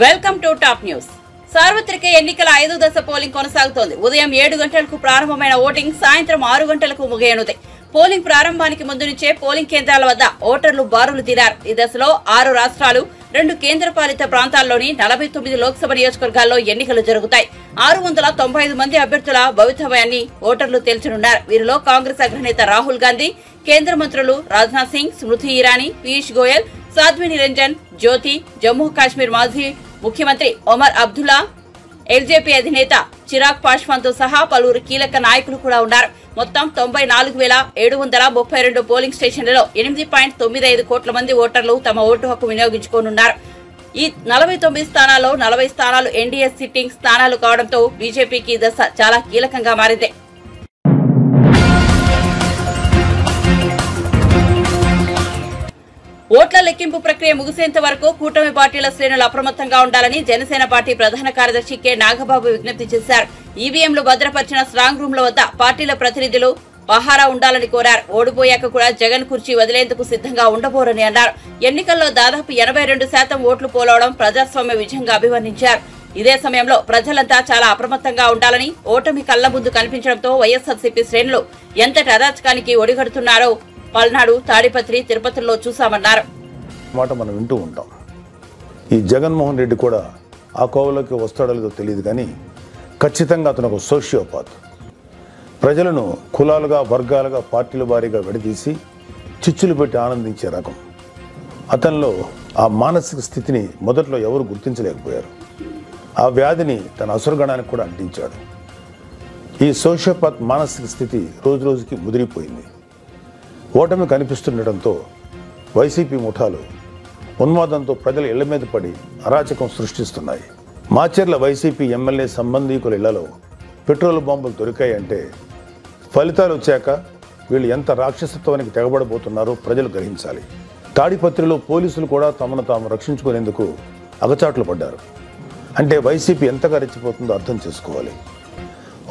Welcome to top news. సార్వత్రిక ఎన్నికల 5వ దశ పోలింగ్ కొనసాగుతోంది. ఉదయం 7 గంటలకు ప్రారంభమైన ఓటింగ్ సాయంత్రం 6 గంటలకు ముగియనుంది. పోలింగ్ ప్రారంభానికి ముందు నుంచే పోలింగ్ కేంద్రాల వద్ద ఓటర్లు బారులు తీరారు. ఈ దశలో 6 రాష్ట్రాలు 2 కేంద్రపాలిత ప్రాంతాల్లోని 49 లోక్సభ నియోజకవర్గాల్లో ఎన్నికలు జరుగుతాయి. 695 మంది అభ్యర్థుల భవితవ్యాన్ని ఓటర్లు తేల్చనున్నారు. వీరిలో కాంగ్రెస్ అగ్రనేత రాహుల్ గాంధీ, కేంద్ర మంత్రులు రాజ్నాథ్ సింగ్, స్మృతి ఇరానీ, పీయూష్ గోయల్, సాధ్వి నిరంజన్ జ్యోతి, జమ్మూ కాశ్మీర్ మాజీ ముఖ్యమంత్రి ఒమర్ అబ్దుల్లా, ఎల్జేపీ అధినేత చిరాగ్ పాస్వాన్ తో సహా పలువురు కీలక నాయకులు కూడా ఉన్నారు. మొత్తం 94,732 పోలింగ్ స్టేషన్లలో 8.95 కోట్ల మంది ఓటర్లు తమ ఓటు హక్కు వినియోగించుకోనున్నారు. ఈ 49 స్థానాల్లో 40 స్థానాలు ఎన్డీఏ సిట్టింగ్ స్థానాలు కావడంతో బీజేపీకి దశ చాలా కీలకంగా మారింది. ఓట్ల లెక్కింపు ప్రక్రియ ముగిసేంత వరకు కూటమి పార్టీల శ్రేణులు అప్రమత్తంగా ఉండాలని జనసేన పార్టీ ప్రధాన కార్యదర్శి కె నాగబాబు విజ్ఞప్తి చేశారు. ఈవీఎంలు భద్రపరిచిన స్ట్రాంగ్ రూమ్ల వద్ద పార్టీల ప్రతినిధులు పహారా ఉండాలని కోరారు. ఓడిపోయాక కూడా జగన్ కుర్చీ వదిలేందుకు సిద్ధంగా ఉండబోరని అన్నారు. ఎన్నికల్లో దాదాపు 82% ఓట్లు పోలవడం ప్రజాస్వామ్య విజయంగా అభివర్ణించారు. ఇదే సమయంలో ప్రజలంతా చాలా అప్రమత్తంగా ఉండాలని, ఓటమి కళ్ల ముందు కనిపించడంతో వైఎస్ఆర్సీపీ శ్రేణులు ఎంతటి అరాచకానికి ఒడిగడుతున్నారో పల్నాడు, తాడిపత్రి, తిరుపతిలో చూశామన్నారు. మాట మనం వింటూ ఉంటాం. ఈ జగన్మోహన్ రెడ్డి కూడా ఆ కోవలోకి వస్తాడో లేదో తెలియదు, కానీ ఖచ్చితంగా అతను ఒక సోషియోపాత్. ప్రజలను కులాలుగా, వర్గాలుగా, పార్టీల వారీగా విడదీసి చిచ్చులు పెట్టి ఆనందించే రకం. అతనిలో ఆ మానసిక స్థితిని మొదట్లో ఎవరు గుర్తించలేకపోయారు. ఆ వ్యాధిని తన అసురగణానికి కూడా అంటించాడు. ఈ సోషియోపాత్ మానసిక స్థితి రోజు రోజుకి ముదిరిపోయింది. ఓటమి కనిపిస్తుండటంతో వైసీపీ ముఠాలు ఉన్మాదంతో ప్రజల ఇళ్ల మీద పడి అరాచకం సృష్టిస్తున్నాయి. మాచర్ల వైసీపీ ఎమ్మెల్యే సంబంధీకుల ఇళ్లలో పెట్రోల్ బాంబులు దొరికాయంటే ఫలితాలు వచ్చాక వీళ్ళు ఎంత రాక్షసత్వానికి తెగబడబోతున్నారో ప్రజలు గ్రహించాలి. తాడిపత్రిలో పోలీసులు కూడా తమను తాము రక్షించుకునేందుకు అగచాట్లు పడ్డారు. అంటే వైసీపీ ఎంతగా రెచ్చిపోతుందో అర్థం చేసుకోవాలి.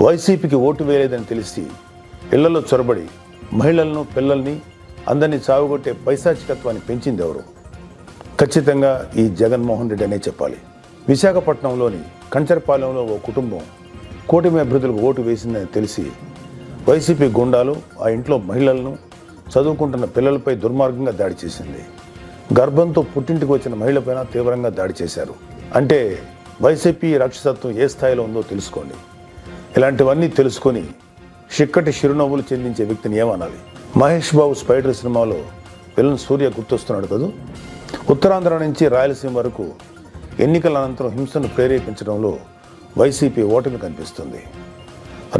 వైసీపీకి ఓటు వేయలేదని తెలిసి ఇళ్లలో చొరబడి మహిళలను, పిల్లల్ని అందరినీ చావుగొట్టే పైశాచికత్వాన్ని పెంచింది ఎవరు? ఖచ్చితంగా ఈ జగన్మోహన్ రెడ్డి అనే చెప్పాలి. విశాఖపట్నంలోని కంచరపాలెంలో ఓ కుటుంబం కూటమి అభ్యర్థులకు ఓటు వేసిందని తెలిసి వైసీపీ గుండాలు ఆ ఇంట్లో మహిళలను, చదువుకుంటున్న పిల్లలపై దుర్మార్గంగా దాడి చేసింది. గర్భంతో పుట్టింటికి వచ్చిన మహిళపైన తీవ్రంగా దాడి చేశారు. అంటే వైసీపీ రాక్షసత్వం ఏ స్థాయిలో ఉందో తెలుసుకోండి. ఇలాంటివన్నీ తెలుసుకొని చిక్కటి చిరునవ్వులు చెందించే వ్యక్తిని ఏమనాలి? మహేష్ బాబు స్పైడర్ సినిమాలో విలన్ సూర్య గుర్తొస్తున్నాడు కదా. ఉత్తరాంధ్ర నుంచి రాయలసీమ వరకు ఎన్నికల అనంతరం హింసను ప్రేరేపించడంలో వైసీపీ ఓటమి కనిపిస్తుంది.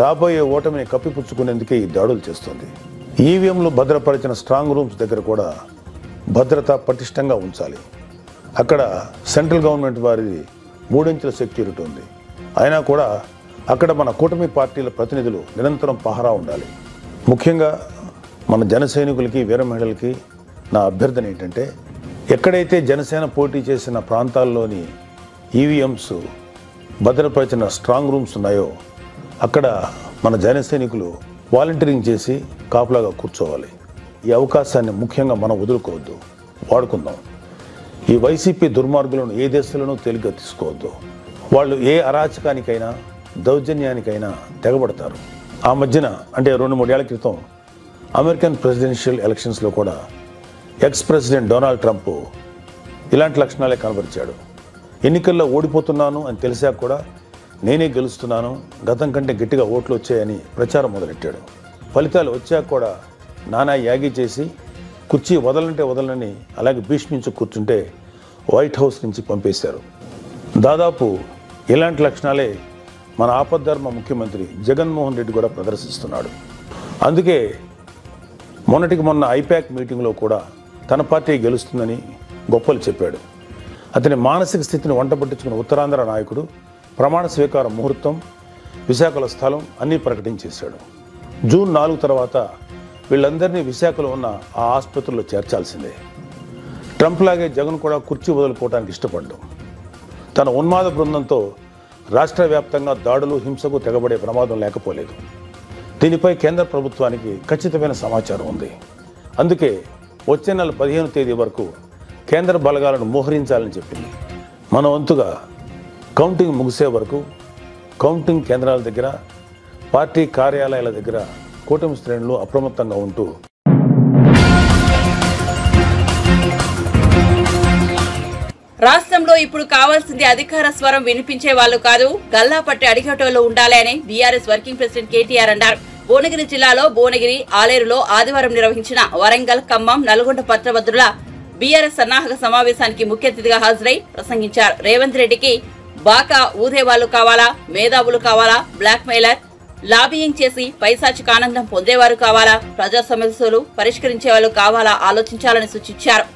రాబోయే ఓటమిని కప్పిపుచ్చుకునేందుకే ఈ దాడులు చేస్తుంది. ఈవీఎంలు భద్రపరిచిన స్ట్రాంగ్ రూమ్స్ దగ్గర కూడా భద్రత పటిష్టంగా ఉంచాలి. అక్కడ సెంట్రల్ గవర్నమెంట్ వారిది 3 అంచెల సెక్యూరిటీ ఉంది. అయినా కూడా అక్కడ మన కూటమి పార్టీల ప్రతినిధులు నిరంతరం పహరా ఉండాలి. ముఖ్యంగా మన జన సైనికులకి, వీర మహిళలకి నా అభ్యర్థన ఏంటంటే, ఎక్కడైతే జనసేన పోటీ చేసిన ప్రాంతాల్లోని ఈవీఎంస్ భద్రపరిచిన స్ట్రాంగ్ రూమ్స్ ఉన్నాయో అక్కడ మన జన సైనికులు వాలంటీరింగ్ చేసి కాపులాగా కూర్చోవాలి. ఈ అవకాశాన్ని ముఖ్యంగా మనం వదులుకోవద్దు, వాడుకుందాం. ఈ వైసీపీ దుర్మార్గులను ఏ దేశంలోనూ తేలిగ్గా తీసుకోవద్దు. వాళ్ళు ఏ అరాచకానికైనా, దౌర్జన్యానికైనా తెగబడతారు. ఆ మధ్యన అంటే 2-3 ఏళ్ల క్రితం అమెరికన్ ప్రెసిడెన్షియల్ ఎలక్షన్స్లో కూడా ఎక్స్ ప్రెసిడెంట్ డొనాల్డ్ ట్రంప్ ఇలాంటి లక్షణాలే కనబరిచాడు. ఎన్నికల్లో ఓడిపోతున్నాను అని తెలిసాక కూడా నేనే గెలుస్తున్నాను, గతం కంటే గట్టిగా ఓట్లు వచ్చాయని ప్రచారం మొదలెట్టాడు. ఫలితాలు వచ్చాక కూడా నానా యాగి చేసి కుర్చీ వదలంటే వదలని అలాగే భీష్మించి కూర్చుంటే వైట్ హౌస్ నుంచి పంపేశారు. దాదాపు ఇలాంటి లక్షణాలే మన ఆపద్ధర్మ ముఖ్యమంత్రి జగన్మోహన్ రెడ్డి కూడా ప్రదర్శిస్తున్నాడు. అందుకే మొన్నటికి మొన్న ఐపాక్ మీటింగ్లో కూడా తన పార్టీ గెలుస్తుందని గొప్పలు చెప్పాడు. అతని మానసిక స్థితిని వంటపట్టించుకున్న ఉత్తరాంధ్ర నాయకుడు ప్రమాణ స్వీకార ముహూర్తం, విశాఖలో స్థలం అన్నీ ప్రకటించేశాడు. జూన్ 4 తర్వాత వీళ్ళందరినీ విశాఖలో ఉన్న ఆ ఆసుపత్రుల్లో చేర్చాల్సిందే. ట్రంప్ లాగే జగన్ కూడా కుర్చీ వదులుకోవడానికి ఇష్టపడ్డాడు. తన ఉన్మాద బృందంతో రాష్ట్ర వ్యాప్తంగా దాడులు, హింసకు తెగబడే ప్రమాదం లేకపోలేదు. దీనిపై కేంద్ర ప్రభుత్వానికి ఖచ్చితమైన సమాచారం ఉంది. అందుకే వచ్చే నెల 15వ తేదీ వరకు కేంద్ర బలగాలను మోహరించాలని చెప్పింది. మన వంతుగా కౌంటింగ్ ముగిసే వరకు కౌంటింగ్ కేంద్రాల దగ్గర, పార్టీ కార్యాలయాల దగ్గర కూటమి శ్రేణులు అప్రమత్తంగా ఉంటూ రాష్ట్రంలో ఇప్పుడు కావాల్సింది అధికార స్వరం వినిపించే వాళ్ళు కాదు, గల్లా పట్టి అడిగేటోళ్లు ఉండాలి అని బీఆర్ఎస్ వర్కింగ్ ప్రెసిడెంట్ కేటీఆర్ అన్నారు. భువనగిరి జిల్లాలో భువనగిరి, ఆలేరులో ఆదివారం నిర్వహించిన వరంగల్, ఖమ్మం, నల్గొండ పట్టభద్రుల బీఆర్ఎస్ సన్నాహక సమావేశానికి ముఖ్య అతిథిగా హాజరై ప్రసంగించారు. రేవంత్ రెడ్డికి బాకా ఊదేవాళ్లు కావాలా, మేధావులు కావాలా, బ్లాక్ మెయిలర్, లాబియింగ్ చేసి పైశాచిక ఆనందం పొందేవారు కావాలా, ప్రజా సమస్యలు పరిష్కరించే వాళ్ళు కావాలా ఆలోచించాలని సూచించారు.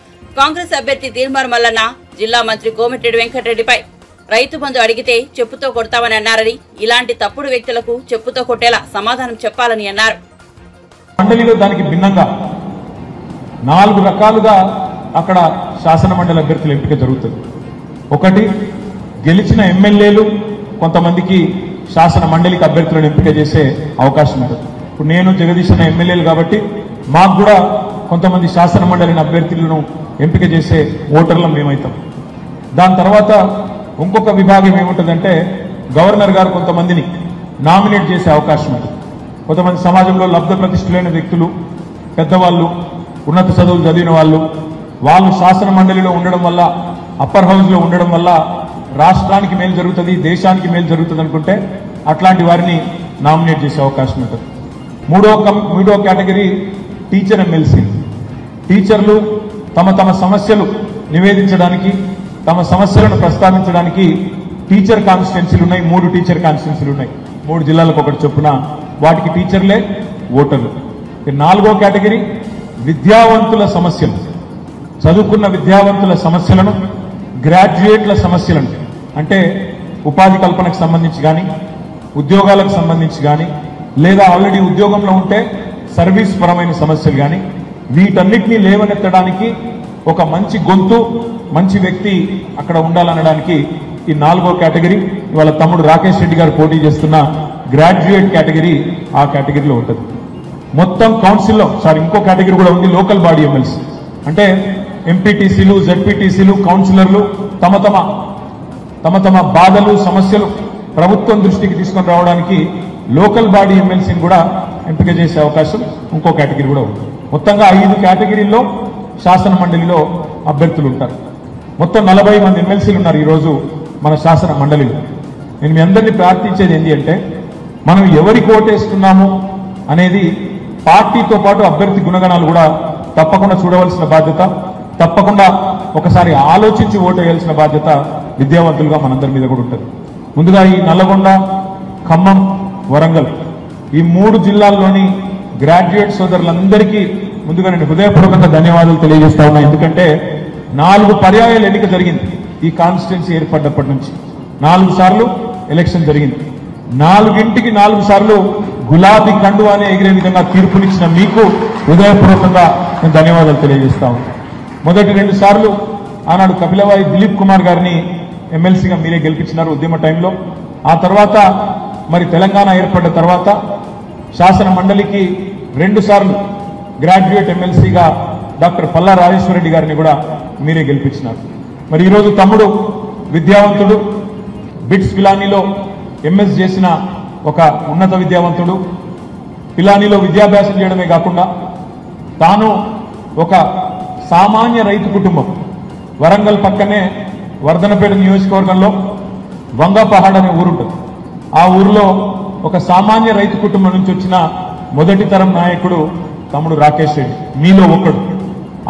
కాంగ్రెస్ అభ్యర్థి తీర్మార్ మల్లన్న జిల్లా మంత్రి కోమటిరెడ్డి వెంకటరెడ్డిపై రైతు బంధు అడిగితే చెప్పుతో కొడతామని అన్నారని, ఇలాంటి తప్పుడు వ్యక్తులకు చెప్పుతో కొట్టేలా సమాధానం చెప్పాలని అన్నారు. మండలిలో దానికి భిన్నంగా 4 రకాలుగా అక్కడ శాసన మండలి అభ్యర్థుల ఎంపిక జరుగుతుంది. ఒకటి, గెలిచిన ఎమ్మెల్యేలు కొంతమందికి శాసన మండలికి అభ్యర్థులను ఎంపిక చేసే అవకాశం ఉంటుంది. ఇప్పుడు నేను జగదీష్ అన్న ఎమ్మెల్యేలు కాబట్టి మాకు కూడా కొంతమంది శాసన మండలిని అభ్యర్థులను ఎంపిక చేసే ఓటర్లం మేమవుతాం. దాని తర్వాత ఇంకొక విభాగం ఏముంటుందంటే గవర్నర్ గారు కొంతమందిని నామినేట్ చేసే అవకాశం ఉంటుంది. కొంతమంది సమాజంలో లబ్ధ ప్రతిష్ఠులైన వ్యక్తులు, పెద్దవాళ్ళు, ఉన్నత చదువులు చదివిన వాళ్ళు శాసన మండలిలో ఉండడం వల్ల, అప్పర్ హౌస్లో ఉండడం వల్ల రాష్ట్రానికి మేలు జరుగుతుంది, దేశానికి మేలు జరుగుతుంది అనుకుంటే అట్లాంటి వారిని నామినేట్ చేసే అవకాశం ఉంటుంది. మూడో కేటగిరీ టీచర్ ఎమ్మెల్సీ. టీచర్లు తమ సమస్యలు నివేదించడానికి, తమ సమస్యలను ప్రస్తావించడానికి టీచర్ కాన్స్టిట్యున్సీలు ఉన్నాయి. 3 టీచర్ కాన్స్టిట్యున్సీలు ఉన్నాయి, 3 జిల్లాలకు ఒకటి చొప్పున. వాటికి టీచర్లే ఓటర్లు. 4వ కేటగిరీ విద్యావంతుల సమస్యలు. చదువుకున్న విద్యావంతుల సమస్యలను, గ్రాడ్యుయేట్ల సమస్యలను, అంటే ఉపాధి కల్పనకు సంబంధించి కానీ, ఉద్యోగాలకు సంబంధించి కానీ, లేదా ఆల్రెడీ ఉద్యోగంలో ఉంటే సర్వీస్ పరమైన సమస్యలు కానీ, వీటన్నిటినీ లేవనెత్తడానికి ఒక మంచి గొంతు, మంచి వ్యక్తి అక్కడ ఉండాలనడానికి ఈ 4వ కేటగిరీ. ఇవాళ తమ్ముడు రాకేష్ రెడ్డి గారు పోటీ చేస్తున్న గ్రాడ్యుయేట్ కేటగిరీ ఆ కేటగిరీలో ఉంటుంది. మొత్తం కౌన్సిల్లో ఇంకో కేటగిరీ కూడా ఉంది, లోకల్ బాడీ ఎమ్మెల్సీ. అంటే ఎంపీటీసీలు, జెడ్పీటీసీలు, కౌన్సిలర్లు తమ బాధలు, సమస్యలు ప్రభుత్వం దృష్టికి తీసుకొని రావడానికి లోకల్ బాడీ ఎమ్మెల్సీని కూడా ఎంపిక చేసే అవకాశం ఇంకో కేటగిరీ కూడా ఉంది. మొత్తంగా 5 కేటగిరీల్లో శాసన మండలిలో అభ్యర్థులు ఉంటారు. మొత్తం 40 మంది ఎమ్మెల్సీలు ఉన్నారు ఈరోజు మన శాసన మండలిలో. నేను మీ అందరినీ ప్రార్థించేది ఏంటి అంటే, మనం ఎవరికి ఓటేస్తున్నాము అనేది పార్టీతో పాటు అభ్యర్థి గుణగణాలు కూడా తప్పకుండా చూడవలసిన బాధ్యత, తప్పకుండా ఒకసారి ఆలోచించి ఓటు వేయాల్సిన బాధ్యత విద్యావంతులుగా మనందరి మీద కూడా ఉంటుంది. ముందుగా ఈ నల్లగొండ, ఖమ్మం, వరంగల్ ఈ 3 జిల్లాల్లోని గ్రాడ్యుయేట్ సోదరులందరికీ ముందుగా నేను హృదయపూర్వకంగా ధన్యవాదాలు తెలియజేస్తా ఉన్నా. ఎందుకంటే 4 పర్యాయాలు ఎన్నిక జరిగింది ఈ కాన్స్టిట్యున్సీ ఏర్పడ్డప్పటి నుంచి. 4 సార్లు ఎలక్షన్ జరిగింది. 4 సార్లు గులాబీ కండువానే ఎగిరే విధంగా తీర్పునిచ్చిన మీకు హృదయపూర్వకంగా నేను ధన్యవాదాలు తెలియజేస్తా ఉన్నా. మొదటి 2 సార్లు ఆనాడు కపిలవాయి దిలీప్ కుమార్ గారిని ఎమ్మెల్సీగా మీరే గెలిపించినారు ఉద్యమ టైంలో. ఆ తర్వాత మరి తెలంగాణ ఏర్పడ్డ తర్వాత శాసన మండలికి 2 సార్లు గ్రాడ్యుయేట్ ఎమ్మెల్సీగా డాక్టర్ పల్లా రాజేశ్వరరెడ్డి గారిని కూడా మీరే గెలిపించినారు. మరి ఈరోజు తమ్ముడు విద్యావంతుడు, బిట్స్ పిలానీలో ఎంఎస్ చేసిన ఒక ఉన్నత విద్యావంతుడు, పిలానీలో విద్యాభ్యాసం చేయడమే కాకుండా తాను ఒక సామాన్య రైతు కుటుంబం, వరంగల్ పక్కనే వర్ధనపేట నియోజకవర్గంలో వంగపహాడ్ అనే ఊరుంటుంది. ఆ ఊరిలో ఒక సామాన్య రైతు కుటుంబం నుంచి వచ్చిన మొదటి తరం నాయకుడు తమ్ముడు రాకేష్ రెడ్డి, మీలో ఒకడు.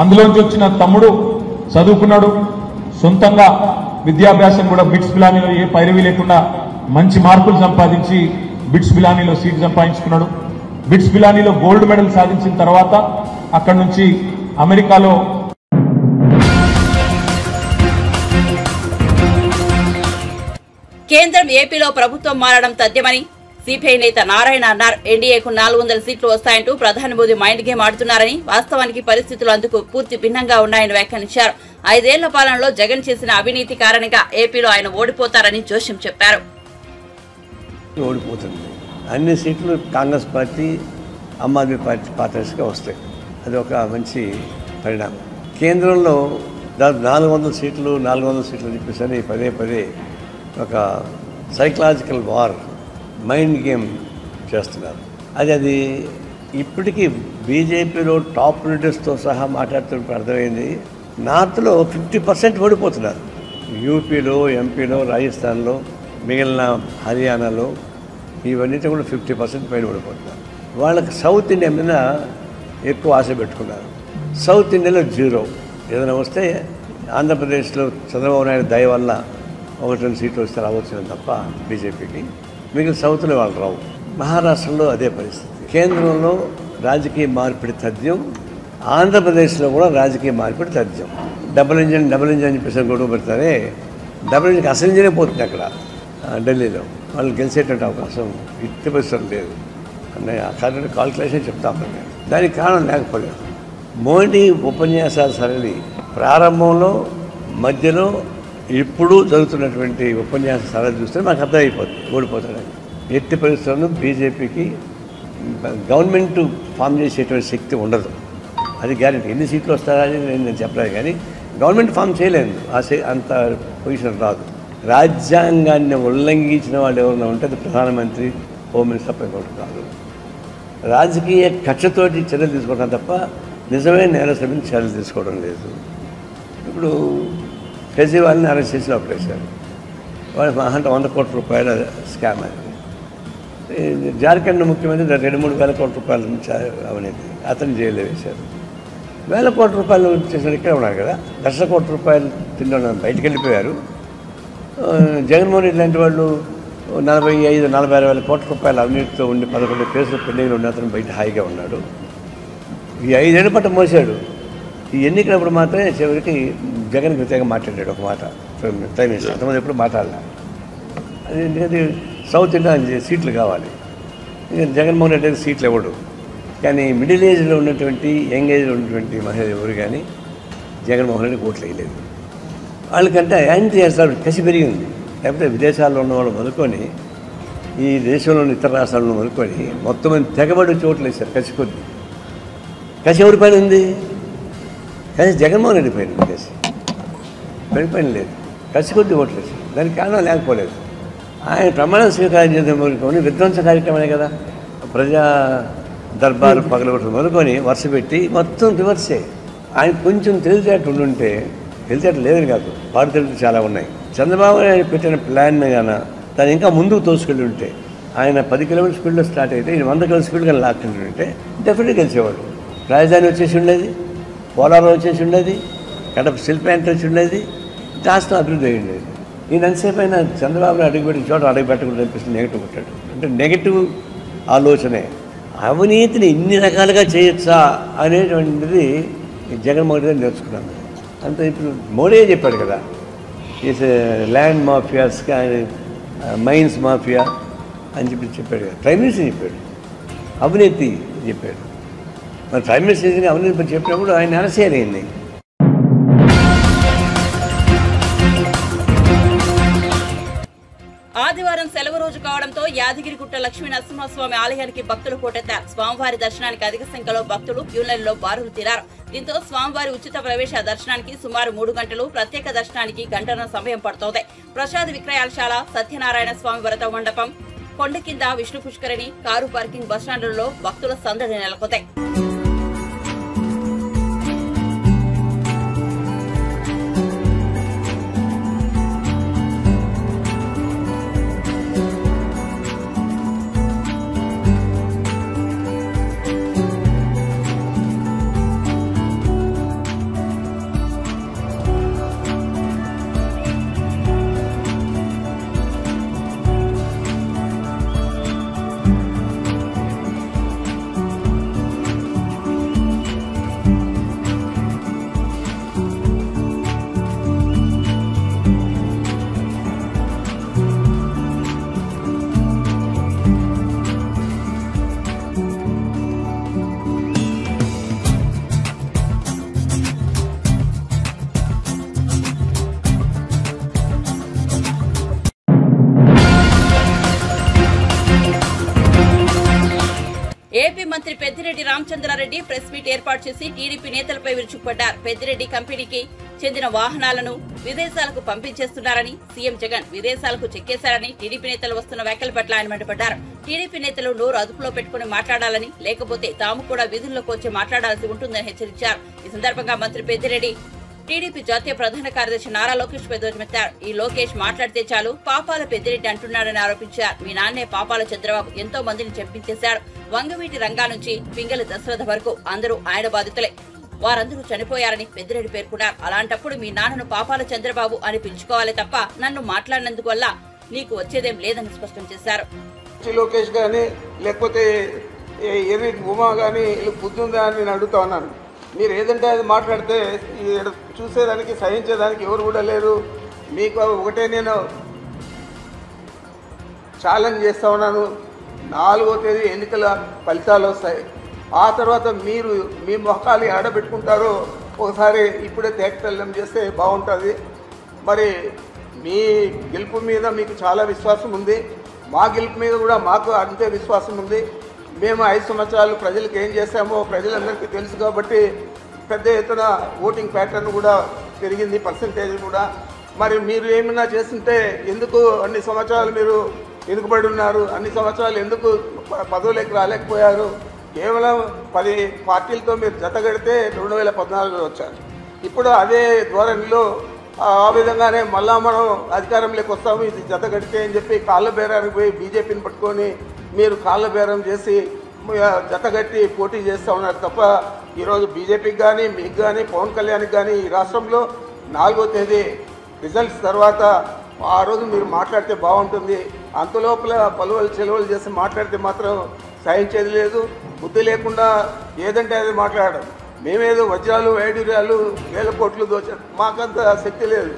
అందులోంచి వచ్చిన తమ్ముడు చదువుకున్నాడు, సొంతంగా విద్యాభ్యాసం కూడా బిట్స్ పిలానీలో ఏ పైరవి లేకుండా మంచి మార్కులు సంపాదించి బిట్స్ పిలానీలో సీట్ సంపాదించుకున్నాడు. బిట్స్ పిలానీలో గోల్డ్ మెడల్ సాధించిన తర్వాత అక్కడి నుంచి అమెరికాలో కేంద్రం ఏపీలో ప్రభుత్వం మారడం తథ్యమని సిపిఐ నేత నారాయణ అన్నారు. ఎన్డీఏకు 400 సీట్లు వస్తాయంటూ ప్రధాని మోదీ మైండ్ గేమ్ ఆడుతున్నారని, వాస్తవానికి పరిస్థితులు అందుకు పూర్తి భిన్నంగా ఉన్నాయని వ్యాఖ్యానించారు. 5 ఏళ్ల పాలనలో జగన్ చేసిన అవినీతి కారణంగా ఏపీలో ఆయన ఓడిపోతారని జోష్యం చెప్పారు. ఓడిపోతుంది. అన్ని సీట్లు కాంగ్రెస్ పార్టీ, ఆమ్ ఆద్మీ పార్టీ పార్టీస్గా వస్తాయి. అది ఒక మంచి పరిణామం. కేంద్రంలో దాదాపు 400 సీట్లు అని చెప్పేసి పదే పదే ఒక సైకలాజికల్ వార్, మైండ్ గేమ్ చేస్తున్నారు. అది ఇప్పటికీ బీజేపీలో టాప్ లీడర్స్తో సహా మాట్లాడుతున్నప్పుడు అర్థమైంది. నార్త్లో 50% ఓడిపోతున్నారు. యూపీలో, ఎంపీలో, రాజస్థాన్లో, మిగిలిన హర్యానాలో ఇవన్నిటి కూడా 50% పైన ఓడిపోతున్నారు. వాళ్ళకి సౌత్ ఇండియా మీద ఎక్కువ ఆశ పెట్టుకున్నారు. సౌత్ ఇండియాలో 0. ఏదైనా వస్తే ఆంధ్రప్రదేశ్లో చంద్రబాబు నాయుడు దయ వల్ల 1-2 సీట్లు వస్తే రావచ్చు తప్ప బీజేపీకి, మిగిలిన సౌత్లో వాళ్ళు రావు. మహారాష్ట్రలో అదే పరిస్థితి. కేంద్రంలో రాజకీయ మార్పిడి తథ్యం, ఆంధ్రప్రదేశ్లో కూడా రాజకీయ మార్పిడి తథ్యం. డబుల్ ఇంజన్ అని చెప్పేసి గొడవ పెడతారే, డబుల్ ఇంజిన్కి అసలు ఇంజనే పోతుంది అక్కడ ఢిల్లీలో. వాళ్ళు గెలిచేటువంటి అవకాశం ఇట్టి పరిస్థితులు లేదు అనే కరెక్ట్ కాల్కులేషన్ చెప్తాను నేను. దానికి కారణం లేకపోలేదు. మోడీ ఉపన్యాసాల సరళి ప్రారంభంలో, మధ్యలో, ఇప్పుడు జరుగుతున్నటువంటి ఉపన్యాస సరళి చూస్తే మాకు అర్థమైపోతుంది ఓడిపోతాడని. ఎట్టి పరిస్థితుల్లో బీజేపీకి గవర్నమెంట్ ఫామ్ చేసేటువంటి శక్తి ఉండదు, అది గ్యారెంటీ. ఎన్ని సీట్లు వస్తారని నేను చెప్పలేదు, కానీ గవర్నమెంట్ ఫామ్ చేయలేదు, అంత పొజిషన్ రాదు. రాజ్యాంగాన్ని ఉల్లంఘించిన వాళ్ళు ఎవరైనా ఉంటే అది ప్రధానమంత్రి, హోమ్ మినిస్టర్ ఇంకోటి కాదు. రాజకీయ కక్షతోటి చర్యలు తీసుకోవడం తప్ప నిజమైన నేరస్తుల చర్యలు తీసుకోవడం లేదు. ఇప్పుడు కేజ్రీవాల్ని అరెస్ట్ చేసి లోపలేశారు. వాళ్ళు 100 కోట్ల రూపాయల స్కామ్ అది. జార్ఖండ్ ముఖ్యమంత్రి 2-3 వేల కోట్ల రూపాయల నుంచి అవినీతి, అతను జైల్లో వేశారు. 1,000 కోట్ల రూపాయలు చేసిన ఇక్కడే ఉన్నారు కదా, 1,00,000 కోట్ల రూపాయలు తిన్న బయటికి వెళ్ళిపోయారు. జగన్మోహన్ రెడ్డి లాంటి వాళ్ళు 45-46 వేల కోట్ల రూపాయల అవినీతితో ఉండి 11 కేసులు పెండింగ్లో ఉన్న అతను బయట హాయిగా ఉన్నాడు. ఈ 5 ఏళ్ళ పాటు మోసాడు. ఈ ఎన్నికలప్పుడు మాత్రమే చివరికి జగన్ వ్యతిరేకంగా మాట్లాడాడు ఒక మాట ప్రైమ్ మినిస్టర్. అంతమంది ఎప్పుడు మాట్లాడాలి. అది ఎందుకంటే సౌత్ ఇండియా సీట్లు కావాలి, జగన్మోహన్ రెడ్డి సీట్లు ఇవ్వడు. కానీ మిడిల్ ఏజ్లో ఉన్నటువంటి, యంగ్ ఏజ్లో ఉన్నటువంటి మహిళలు ఎవరు కానీ జగన్మోహన్ రెడ్డి ఓట్లు వేయలేదు. వాళ్ళకంటే యాంటీ చేస్తారు, కసి పెరిగింది. లేకపోతే విదేశాల్లో ఉన్నవాళ్ళు మొదలుకొని, ఈ దేశంలోని ఇతర రాష్ట్రాలను మొదలుకొని మొత్తం మంది తెగబడి చోట్లు వేశారు. కసి ఎవరి పైన ఉంది? కానీ జగన్మోహన్ రెడ్డి పైన కసి పైన లేదు. కసి కొద్ది ఓట్లు వేశారు. దానికి కారణం లేకపోలేదు. ఆయన ప్రమాణ స్వీకారం చేసిన మొదలుకొని విధ్వంస కార్యక్రమమే కదా, ప్రజా దర్బారు పగలగొట్టు మొదలుకొని వరుస పెట్టి మొత్తం రివర్సే. ఆయన కొంచెం తెలివితేటలు ఉండుంటే, తెలివితేటలు లేదని కాదు, వాడు తెలివి చాలా ఉన్నాయి. చంద్రబాబు నాయుడు పెట్టిన ప్లాన్ కానీ దాన్ని ఇంకా ముందుకు తోసుకెళ్ళి ఉంటే, ఆయన 10 కిలోమీటర్ స్పీడ్లో స్టార్ట్ అయితే ఈయన 100 కిలోమీటర్ స్పీడ్ కానీ లాక్కెళ్ళి ఉంటే డెఫినెట్గా గెలిచేవాడు. రాజధాని వచ్చేసి ఉండేది, పోలవరం వచ్చేసి ఉండేది, కడప స్టీల్ ప్లాంట్ వచ్చి ఉండేది, రాష్ట్రం అభివృద్ధి అయ్యి ఉండేది. ఈయన ఎంతసేపు అయినా చంద్రబాబు అడుగుపెట్టిన చోట అడుగుపెట్టకూడదు అనిపిస్తుంది, నెగిటివ్ కొట్టాడు. అంటే నెగిటివ్ ఆలోచనే. అవినీతిని ఇన్ని రకాలుగా చేయొచ్చా అనేటువంటిది జగన్మోహన్ రెడ్డి నేర్చుకున్నాను. అంత ఇప్పుడు మోడీ చెప్పాడు కదా, ఈస్ ల్యాండ్ మాఫియాస్, మైన్స్ మాఫియా అని చెప్పాడు కదా. ప్రైమ్ మినిస్టర్ చెప్పాడు, అవినీతి చెప్పాడు. మరి ప్రైమ్ మినిస్టర్ అవినీతి చెప్పినప్పుడు ఆయన అరెస్ట్ చేయాలి. ఆదివారం సెలవు రోజు కావడంతో యాదగిరిగుట్ట లక్ష్మీ నరసింహస్వామి ఆలయానికి భక్తులు పోటెత్తారు. స్వామివారి దర్శనానికి అధిక సంఖ్యలో భక్తులు క్యూలైన్లో బారులు తీరారు. దీంతో స్వామివారి ఉచిత ప్రవేశ దర్శనానికి సుమారు 3 గంటలు, ప్రత్యేక దర్శనానికి గంటల సమయం పడుతోంది. ప్రసాద విక్రయాలశాల, సత్యనారాయణ స్వామి వ్రత మండపం, కొండ కింద విష్ణు పుష్కరిణి, కారు పార్కింగ్, బస్టాండ్లలో భక్తుల సందడి నెలకొంది. ఏపీ మంత్రి పెద్దిరెడ్డి రామచంద్రారెడ్డి ప్రెస్ మీట్ ఏర్పాటు చేసి టీడీపీ నేతలపై విరుచుకుపడ్డారు. పెద్దిరెడ్డి కంపెనీకి చెందిన వాహనాలను విదేశాలకు పంపించేస్తున్నారని, సీఎం జగన్ విదేశాలకు చెక్కేశారని టీడీపీ నేతలు వస్తున్న వ్యాఖ్యల పట్ల ఆయన మండిపడ్డారు. టీడీపీ నేతలు నోరు అదుపులో పెట్టుకుని మాట్లాడాలని, లేకపోతే తాము కూడా వీధుల్లోకి వచ్చి మాట్లాడాల్సి ఉంటుందని హెచ్చరించారు. ఈ సందర్భంగా మంత్రి పెద్దిరెడ్డి టీడీపీ జాతీయ ప్రధాన కార్యదర్శి నారా లోకేష్ పై ధ్వజమెత్తారు. ఈ లోకేష్ మాట్లాడితే చాలు పాపాల పెద్దిరెడ్డి అంటున్నాడని ఆరోపించారు. మీ నాన్నే పాపాల చంద్రబాబు ఎంతో మందిని చంపించేశారు. వంగవీటి రంగా నుంచి పింగళి దశరథ వరకు అందరూ ఆయన బాధితులే. వారందరూ చనిపోయారని పెద్దిరెడ్డి పేర్కొన్నారు. అలాంటప్పుడు మీ నాన్నను పాపాల చంద్రబాబు అని పిలుచుకోవాలి తప్ప నన్ను మాట్లాడినందుకు వల్ల నీకు వచ్చేదేం లేదని స్పష్టం చేశారు. లోకేష్ గాని లేకపోతే ఎర్రి ఉమా గాని బుద్ధి ఉందా అని నేను అడుగుతా ఉన్నాను. మీరు ఏదంటే అది మాట్లాడితే చూసేదానికి సహించేదానికి ఎవరు కూడా లేరు. మీకు ఒకటే నేను ఛాలెంజ్ చేస్తా ఉన్నాను. 4వ తేదీ ఎన్నికల ఫలితాలు వస్తాయి. ఆ తర్వాత మీరు మీ మొహాలు ఆడబెట్టుకుంటారో ఒకసారి ఇప్పుడే తేటతెల్లం చేస్తే బాగుంటుంది. మరి మీ గెలుపు మీద మీకు చాలా విశ్వాసం ఉంది. మా గెలుపు మీద కూడా మాకు అంతే విశ్వాసం ఉంది. మేము 5 సంవత్సరాలు ప్రజలకు ఏం చేశామో ప్రజలందరికీ తెలుసు కాబట్టి పెద్ద ఎత్తున ఓటింగ్ ప్యాటర్న్ కూడా పెరిగింది, పర్సంటేజ్ కూడా. మరి మీరు ఏమైనా చేస్తుంటే ఎందుకు అన్ని సంవత్సరాలు మీరు వెనుకబడి ఉన్నారు? అన్ని సంవత్సరాలు ఎందుకు పదవులకు రాలేకపోయారు? కేవలం 10 పార్టీలతో మీరు జతగడితే 2014లో వచ్చారు. ఇప్పుడు అదే ధోరణిలో ఆ విధంగానే మళ్ళా మనం అధికారంలోకి వస్తాము, ఇది జతగడితే అని చెప్పి కాళ్ళ బేరానికి పోయి బీజేపీని పట్టుకొని మీరు కాళ్ళ బేరం చేసి జతగట్టి పోటీ చేస్తూ ఉన్నారు తప్ప ఈరోజు బీజేపీకి కానీ మీకు కానీ పవన్ కళ్యాణ్కి కానీ ఈ రాష్ట్రంలో 4వ తేదీ రిజల్ట్స్ తర్వాత ఆ రోజు మీరు మాట్లాడితే బాగుంటుంది. అంతలోపల పలువలు చెలవలు చేసి మాట్లాడితే మాత్రం సహించేది లేదు. బుద్ధి లేకుండా ఏదంటే అది మాట్లాడడం. మేమేదో వజ్రాలు వైడూర్యాలు 1000 కోట్లు దోచాం, మాకంత శక్తి లేదు.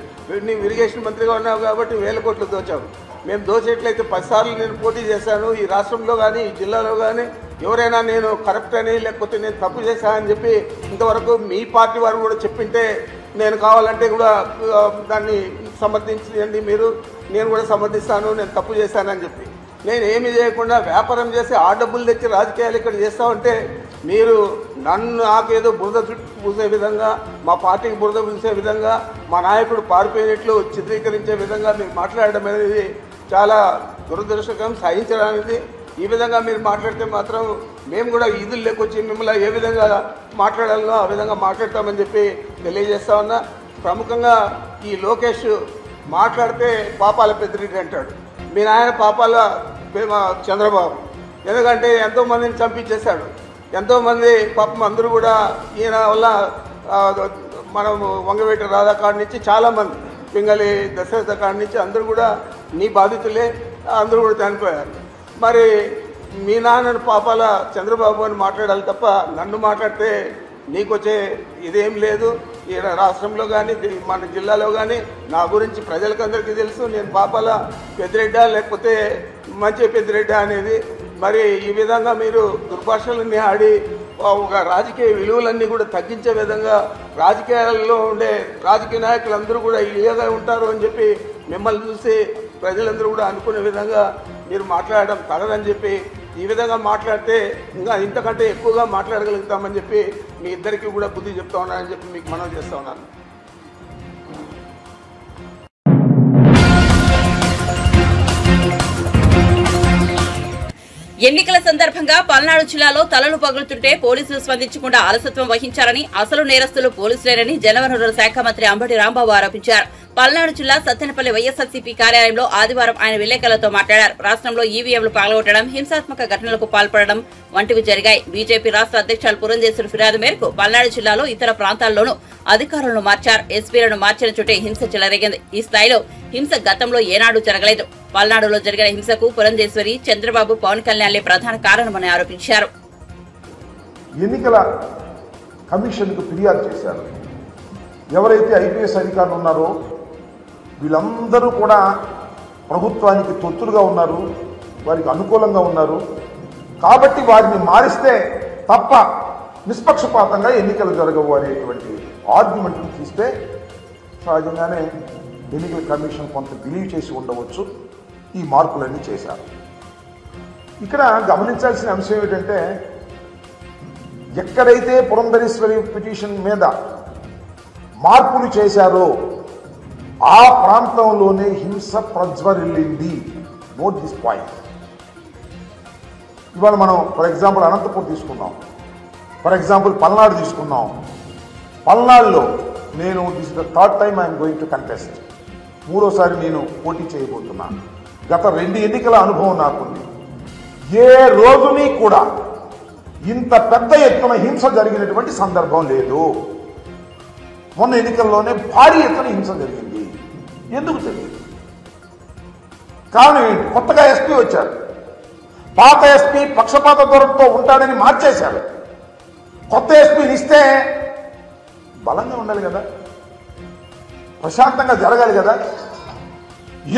నీవు ఇరిగేషన్ మంత్రిగా ఉన్నావు కాబట్టి 1000 కోట్లు దోచావు. మేము దోచేట్లయితే 10 సార్లు నేను పోటీ చేశాను. ఈ రాష్ట్రంలో కానీ ఈ జిల్లాలో కానీ ఎవరైనా నేను కరప్ట్ అని లేకపోతే నేను తప్పు చేశానని చెప్పి ఇంతవరకు మీ పార్టీ వారు కూడా చెప్పింటే నేను కావాలంటే కూడా దాన్ని సమర్థించండి మీరు. నేను కూడా సమర్థిస్తాను నేను తప్పు చేశానని చెప్పి. నేను ఏమి చేయకుండా వ్యాపారం చేసి ఆ డబ్బులు తెచ్చి రాజకీయాలు ఇక్కడ చేస్తామంటే మీరు నాకేదో బురద చుట్టూ పూసే విధంగా, మా పార్టీకి బురద పూసే విధంగా, మా నాయకుడు పారిపోయినట్లు చిత్రీకరించే విధంగా మీరు మాట్లాడడం అనేది చాలా దురదృష్టకరం, సహించడానికి. ఈ విధంగా మీరు మాట్లాడితే మాత్రం మేము కూడా ఈదులు లేకొచ్చి మిమ్మల్ని ఏ విధంగా మాట్లాడాలో ఆ విధంగా మాట్లాడతామని చెప్పి తెలియజేస్తా ఉన్నా. ప్రముఖంగా ఈ లోకేష్ మాట్లాడితే పాపాల పెద్దిరెడ్డి అంటాడు. మీ నాయన పాపాల చంద్రబాబు. ఎందుకంటే ఎంతోమందిని చంపించేశాడు. ఎంతోమంది పాపం అందరూ కూడా ఈయన వల్ల మనం వంగవీటి రాధా కాడి నుంచి చాలామంది, పింగళి దశరథ కాడి నుంచి అందరూ కూడా నీ బాధితులే, అందరూ కూడా చనిపోయారు. మరి మీ నాన్నను పాపాల చంద్రబాబు అని మాట్లాడాలి తప్ప నన్ను మాట్లాడితే నీకు వచ్చే ఇదేం లేదు. ఈ రాష్ట్రంలో కానీ మన జిల్లాలో కానీ నా గురించి ప్రజలకందరికీ తెలుసు. నేను పాపాల పెద్దిరెడ్డా లేకపోతే మంచి పెద్దిరెడ్డా అనేది. మరి ఈ విధంగా మీరు దుర్భాషలన్నీ ఆడి ఒక రాజకీయ విలువలన్నీ కూడా తగ్గించే విధంగా రాజకీయాల్లో ఉండే రాజకీయ నాయకులందరూ కూడా ఇలాగే ఉంటారు అని చెప్పి మిమ్మల్ని చూసి ప్రజలందరూ కూడా అనుకునే విధంగా మీరు మాట్లాడడం తగదని చెప్పి ఈ విధంగా మాట్లాడితే ఇంకా ఇంతకంటే ఎక్కువగా మాట్లాడగలుగుతామని చెప్పి మీ ఇద్దరికీ కూడా బుద్ధి చెప్తా ఉన్నానని చెప్పి మీకు మనవి చేస్తూ ఉన్నాను. ఎన్నికల సందర్భంగా పల్నాడు జిల్లాలో తలలు పగులుతుంటే పోలీసులు స్పందించకుండా అలసత్వం వహించారని, అసలు నేరస్తులు పోలీసులేనని జలవనరుల శాఖ మంత్రి అంబటి రాంబాబు ఆరోపించారు. పల్నాడు జిల్లా సత్తెనపల్లి వైఎస్ఆర్సీపీ కార్యాలయంలో ఆదివారం ఆయన విలేకరులతో మాట్లాడారు. రాష్ట్రంలో ఈవీఎంలు పగలగొట్టడం, హింసాత్మక ఘటనలకు పాల్పడడం వంటివి జరిగాయి. బీజేపీ రాష్ట్ర అధ్యక్షులు పురంధేశ్వరి ఫిర్యాదు మేరకు పల్నాడు జిల్లాలో ఇతర ప్రాంతాల్లోనూ అధికారులను మార్చారు. ఎస్పీలను మార్చిన చుట్టే హింస చెలరేగింది. ఈ స్థాయిలో హింస గతంలో ఏనాడు జరగలేదు. పల్నాడులో జరిగిన హింసకు పురంధేశ్వరి, చంద్రబాబు, పవన్ కళ్యాణ్లే ప్రధాన కారణమని ఆరోపించారు. ఎన్నికల కమిషన్కు ఫిర్యాదు చేశారు. ఎవరైతే ఐపీఎస్ అధికారులు ఉన్నారో వీళ్ళందరూ కూడా ప్రభుత్వానికి తొత్తులుగా ఉన్నారు, వారికి అనుకూలంగా ఉన్నారు. కాబట్టి వారిని మారిస్తే తప్ప నిష్పక్షపాతంగా ఎన్నికలు జరగవు అనేటువంటి ఆర్గ్యుమెంట్ను తీస్తే సహజంగానే ఎన్నికల కమిషన్ కొంత బిలీవ్ చేసి ఉండవచ్చు. ఈ మార్పులన్నీ చేశారు. ఇక్కడ గమనించాల్సిన అంశం ఏమిటంటే, ఎక్కడైతే పురంధరేశ్వరి పిటిషన్ మీద మార్పులు చేశారో ఆ ప్రాంతంలోనే హింస ప్రజ్వరిల్లింది. Note this point. ఇవాళ మనం ఫర్ ఎగ్జాంపుల్ అనంతపూర్ తీసుకున్నాం, ఫర్ ఎగ్జాంపుల్ పల్నాడు తీసుకున్నాం. పల్నాడులో నేను this the third time I'm going to contest, మూడోసారి నేను పోటీ చేయబోతున్నాను. గత 2 ఎన్నికల అనుభవం నాకుంది. ఏ రోజుని కూడా ఇంత పెద్ద ఎత్తున హింస జరిగినటువంటి సందర్భం లేదు. మొన్న ఎన్నికల్లోనే భారీ ఎత్తున హింస జరిగింది. ఎందుకు జరిగింది? కారణం ఏంటి? కొత్తగా ఎస్పీ వచ్చారు. పాత ఎస్పీ పక్షపాత ధోరణితో ఉంటాడని మార్చేశారు. కొత్త ఎస్పీని ఇస్తే బలంగా ఉండాలి కదా, ప్రశాంతంగా జరగాలి కదా.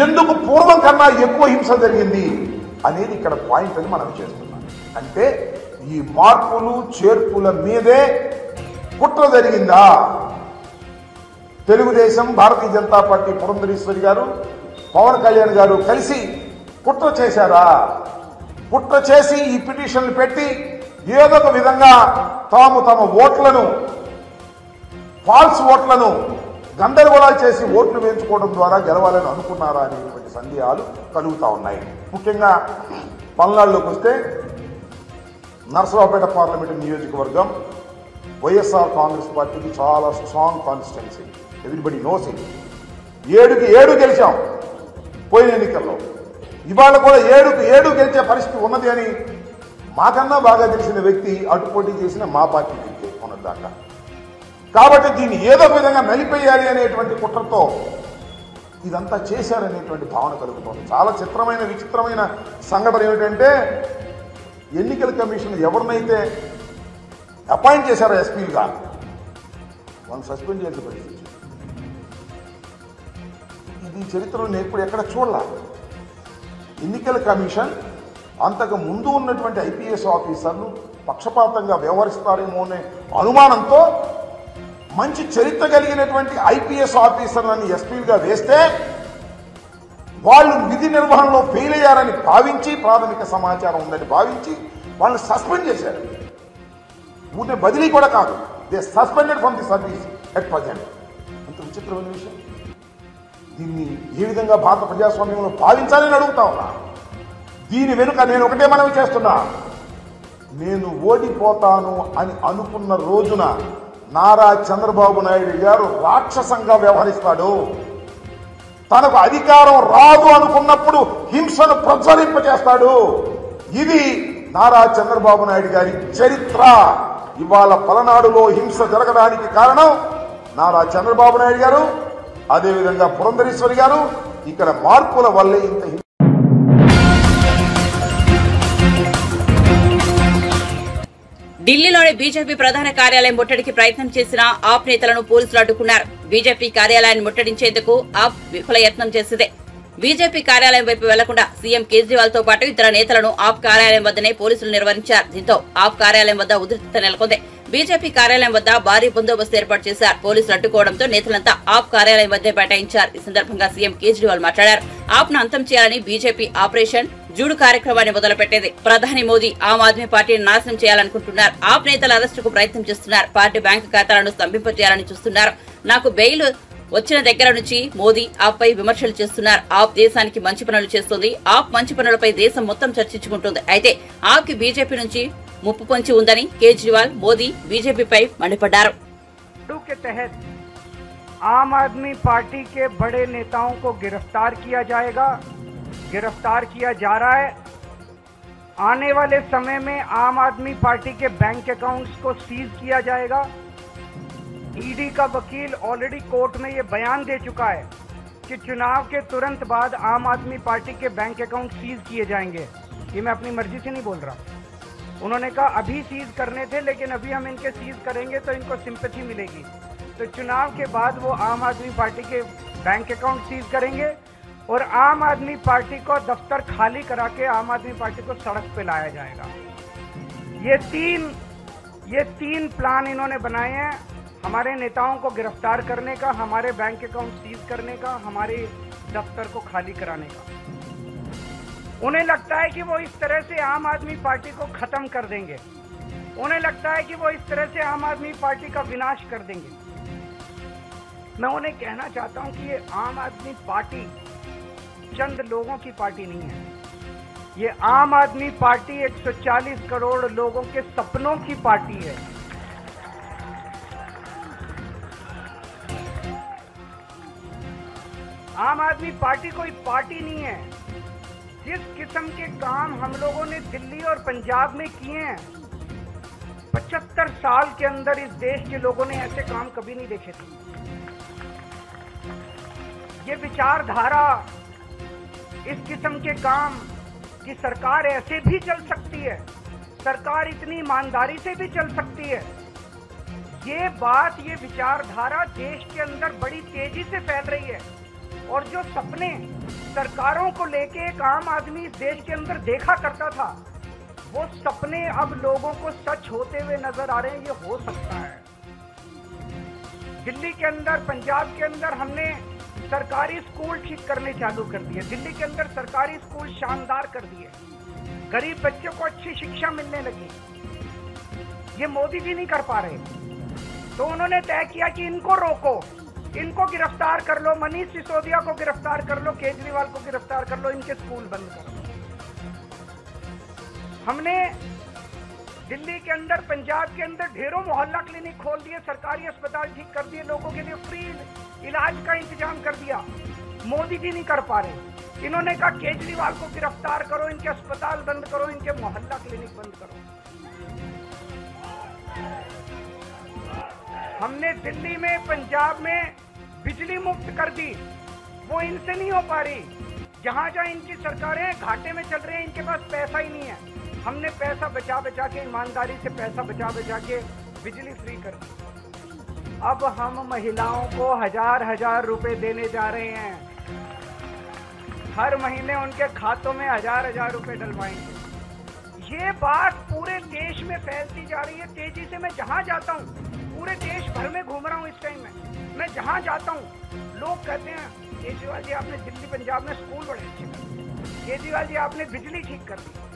ఎందుకు పూర్వం కన్నా ఎక్కువ హింస జరిగింది అనేది ఇక్కడ పాయింట్ అని మనం చేస్తున్నాం. అంటే ఈ మార్పులు చేర్పుల మీదే కుట్ర జరిగిందా? తెలుగుదేశం, భారతీయ జనతా పార్టీ పురంధరేశ్వరి గారు, పవన్ కళ్యాణ్ గారు కలిసి కుట్ర చేశారా? కుట్ర చేసి ఈ పిటిషన్లు పెట్టి ఏదో ఒక విధంగా తాము తమ ఓట్లను, ఫాల్స్ ఓట్లను గందరగోళాలు చేసి ఓట్లు వేయించుకోవడం ద్వారా గెలవాలని అనుకున్నారా అనేటువంటి సందేహాలు కలుగుతూ ఉన్నాయి. ముఖ్యంగా పల్నాడులోకి వస్తే నరసరావుపేట పార్లమెంటు నియోజకవర్గం వైఎస్ఆర్ కాంగ్రెస్ పార్టీకి చాలా strong constituency. Everybody knows it. 7కి 7 గెలిచాం పోయిన ఎన్నికల్లో. ఇవాళ కూడా 7కి 7 గెలిచే పరిస్థితి ఉన్నది అని మాకన్నా బాగా తెలిసిన వ్యక్తి అటు పోటీ చేసిన మా పార్టీ వ్యక్తి ఉన్నదాకా. కాబట్టి దీన్ని ఏదో విధంగా నలిపేయాలి అనేటువంటి కుట్రతో ఇదంతా చేశారనేటువంటి భావన కలుగుతుంది. చాలా చిత్రమైన విచిత్రమైన సంఘటన ఏమిటంటే, ఎన్నికల కమిషన్ ఎవరినైతే అపాయింట్ చేశారో ఎస్పీలుగా వాళ్ళని సస్పెండ్ చేసే పరిస్థితి. ఇది చరిత్రలో నేను ఎప్పుడు ఎక్కడ చూడాల. ఎన్నికల కమిషన్ అంతకు ముందు ఉన్నటువంటి ఐపీఎస్ ఆఫీసర్లు పక్షపాతంగా వ్యవహరిస్తారేమో అనే అనుమానంతో మంచి చరిత్ర కలిగినటువంటి ఐపీఎస్ ఆఫీసర్లను ఎస్పీలుగా వేస్తే వాళ్ళు విధి నిర్వహణలో ఫెయిల్ అయ్యారని భావించి, ప్రాథమిక సమాచారం ఉందని భావించి వాళ్ళని సస్పెండ్ చేశారు. ఊరినే బదిలీ కూడా కాదు, they suspended from the service at present. అంత విచిత్రమైన విషయం. దీన్ని ఏ విధంగా భారత ప్రజాస్వామ్యంలో భావించాలని అడుగుతా ఉన్నా. దీని వెనుక నేను ఒకటే మనవి చేస్తున్నా, నేను ఓడిపోతాను అని అనుకున్న రోజున నారా చంద్రబాబు నాయుడు గారు రాక్షసంగా వ్యవహరిస్తాడు. తనకు అధికారం రాదు అనుకున్నప్పుడు హింసను ప్రజ్వలింపజేస్తాడు. ఇది నారా చంద్రబాబు నాయుడు గారి చరిత్ర. ఇవాళ పలనాడులో హింస జరగడానికి కారణం నారా చంద్రబాబు నాయుడు గారు, అదేవిధంగా పురంధరేశ్వరి గారు. ఇక్కడ మార్పుల వల్లే ఇంత ఢిల్లీలోని బీజేపీ ప్రధాన కార్యాలయం ముట్టడికి ప్రయత్నం చేసిన ఆప్ నేతలను పోలీసులు అడ్డుకున్నారు. బీజేపీ కార్యాలయాన్ని ముట్టడించేందుకు ఆప్ విఫల యత్నం చేసింది. బీజేపీ కార్యాలయం వైపు వెళ్లకుండా సీఎం కేజ్రీవాల్ తో పాటు ఇతర నేతలను ఆప్ కార్యాలయం వద్దనే పోలీసులు నిర్వహించారు. దీంతో ఆప్ కార్యాలయం వద్ద ఉద్రిక్తత నెలకొంది. బీజేపీ కార్యాలయం వద్ద భారీ బందోబస్తు ఏర్పాటు చేశారు. పోలీసులు అడ్డుకోవడంతో నేతలంతా ఆప్ కార్యాలయం వద్దే బైఠాయించారు. ఈ సందర్భంగా సీఎం కేజ్రీవాల్ మాట్లాడారు. ఆప్ ను అంతం చేయాలని బీజేపీ ఆపరేషన్ జూడు కార్యక్రమాన్ని మొదలుపెట్టేది. ప్రధాని మోదీ ఆమ్ ఆద్మీ పార్టీని నాశనం చేయాలనుకుంటున్నారు. ఆప్ నేతల అరెస్టుకు ప్రయత్నం చేస్తున్నారు. పార్టీ బ్యాంకు ఖాతాలను స్తంభింపజేయాలని చూస్తున్నారు. నాకు బెయిల్ వచ్చిన దగ్గర నుంచి మోదీ ఆప్ పై విమర్శలు చేస్తున్నారు. ఆప్ దేశానికి మంచి పనులు చేస్తుంది. ఆప్ మంచి పనులపై దేశం మొత్తం చర్చించుకుంటుంది. అయితే ఆప్ కి బీజేపీ నుంచి ముప్పు పొంచి ఉందని కేజ్రీవాల్, మోదీ బీజేపీపై మండిపడ్డారు. आम आदमी पार्टी के बड़े नेताओं को गिरफ्तार किया जाएगा, गिरफ्तार किया जा रहा है। आने वाले समय में आम आदमी पार्टी के बैंक अकाउंट्स को सीज किया जाएगा। ईडी का वकील ऑलरेडी कोर्ट में ये बयान दे चुका है कि चुनाव के तुरंत बाद आम आदमी पार्टी के बैंक अकाउंट सीज किए जाएंगे। ये मैं अपनी मर्जी से नहीं बोल रहा। उन्होंने कहा अभी सीज करने थे, लेकिन अभी हम इनके सीज करेंगे तो इनको सिंपैथी मिलेगी। तो चुनाव के बाद वो आम आदमी पार्टी के बैंक अकाउंट सीज करेंगे और आम आदमी पार्टी को दफ्तर खाली करा के आम आदमी पार्टी को सड़क पे लाया जाएगा। ये तीन प्लान इन्होंने बनाए हैं, हमारे नेताओं को गिरफ्तार करने का, हमारे बैंक अकाउंट सीज करने का, हमारे दफ्तर को खाली कराने का। उन्हें लगता है कि वो इस तरह से आम आदमी पार्टी को खत्म कर देंगे। उन्हें लगता है कि वो इस तरह से आम आदमी पार्टी का विनाश कर देंगे। मैं उन्हें कहना चाहता हूं कि ये आम आदमी पार्टी चंद लोगों की पार्टी नहीं है। ये आम आदमी पार्टी 140 करोड़ लोगों के सपनों की पार्टी है। आम आदमी पार्टी कोई पार्टी नहीं है। जिस किस्म के काम हम लोगों ने दिल्ली और पंजाब में किए हैं, 75 साल के अंदर इस देश के लोगों ने ऐसे काम कभी नहीं देखे थे। ये विचारधारा, इस किस्म के काम कि सरकार ऐसे भी चल सकती है, सरकार इतनी ईमानदारी से भी चल सकती है, ये बात, ये विचारधारा देश के अंदर बड़ी तेजी से फैल रही है। और जो सपने सरकारों को लेके एक आम आदमी इस देश के अंदर देखा करता था, वो सपने अब लोगों को सच होते हुए नजर आ रहे हैं। ये हो सकता है। दिल्ली के अंदर, पंजाब के अंदर हमने सरकारी स्कूल ठीक करने चालू कर दिए। दिल्ली के अंदर सरकारी स्कूल शानदार कर दिए। गरीब बच्चों को अच्छी शिक्षा मिलने लगी। ये मोदी जी नहीं कर पा रहे, तो उन्होंने तय किया कि इनको रोको, इनको गिरफ्तार कर लो, मनीष सिसोदिया को गिरफ्तार कर लो, केजरीवाल को गिरफ्तार कर लो, इनके स्कूल बंद करो। हमने दिल्ली के अंदर, पंजाब के अंदर ढेरों मोहल्ला क्लिनिक खोल दिए, सरकारी अस्पताल ठीक कर दिए, लोगों के लिए फ्री इलाज का इंतजाम कर दिया। मोदी जी नहीं कर पा रहे। इन्होंने कहा केजरीवाल को गिरफ्तार करो, इनके अस्पताल बंद करो, इनके मोहल्ला क्लिनिक बंद करो। हमने दिल्ली में, पंजाब में बिजली मुफ्त कर दी, वो इनसे नहीं हो पा रही। जहां जहां इनकी सरकारें घाटे में चल रही हैं, इनके पास पैसा ही नहीं है। हमने पैसा बचा बचा के, ईमानदारी से पैसा बचा बचा के बिजली फ्री कर दी। अब हम महिलाओं को 1000-1000 रुपए देने जा रहे हैं। हर महीने उनके खातों में 1000-1000 रुपए डलवाएंगे। ये बात पूरे देश में फैलती जा रही है तेजी से। मैं जहां जाता हूं, पूरे देश भर में घूम रहा हूं इस टाइम में, मैं जहां जाता हूं लोग कहते हैं केजरीवाल जी आपने दिल्ली पंजाब में स्कूल बड़े अच्छे कर दिए, केजरीवाल जी आपने बिजली ठीक कर दी।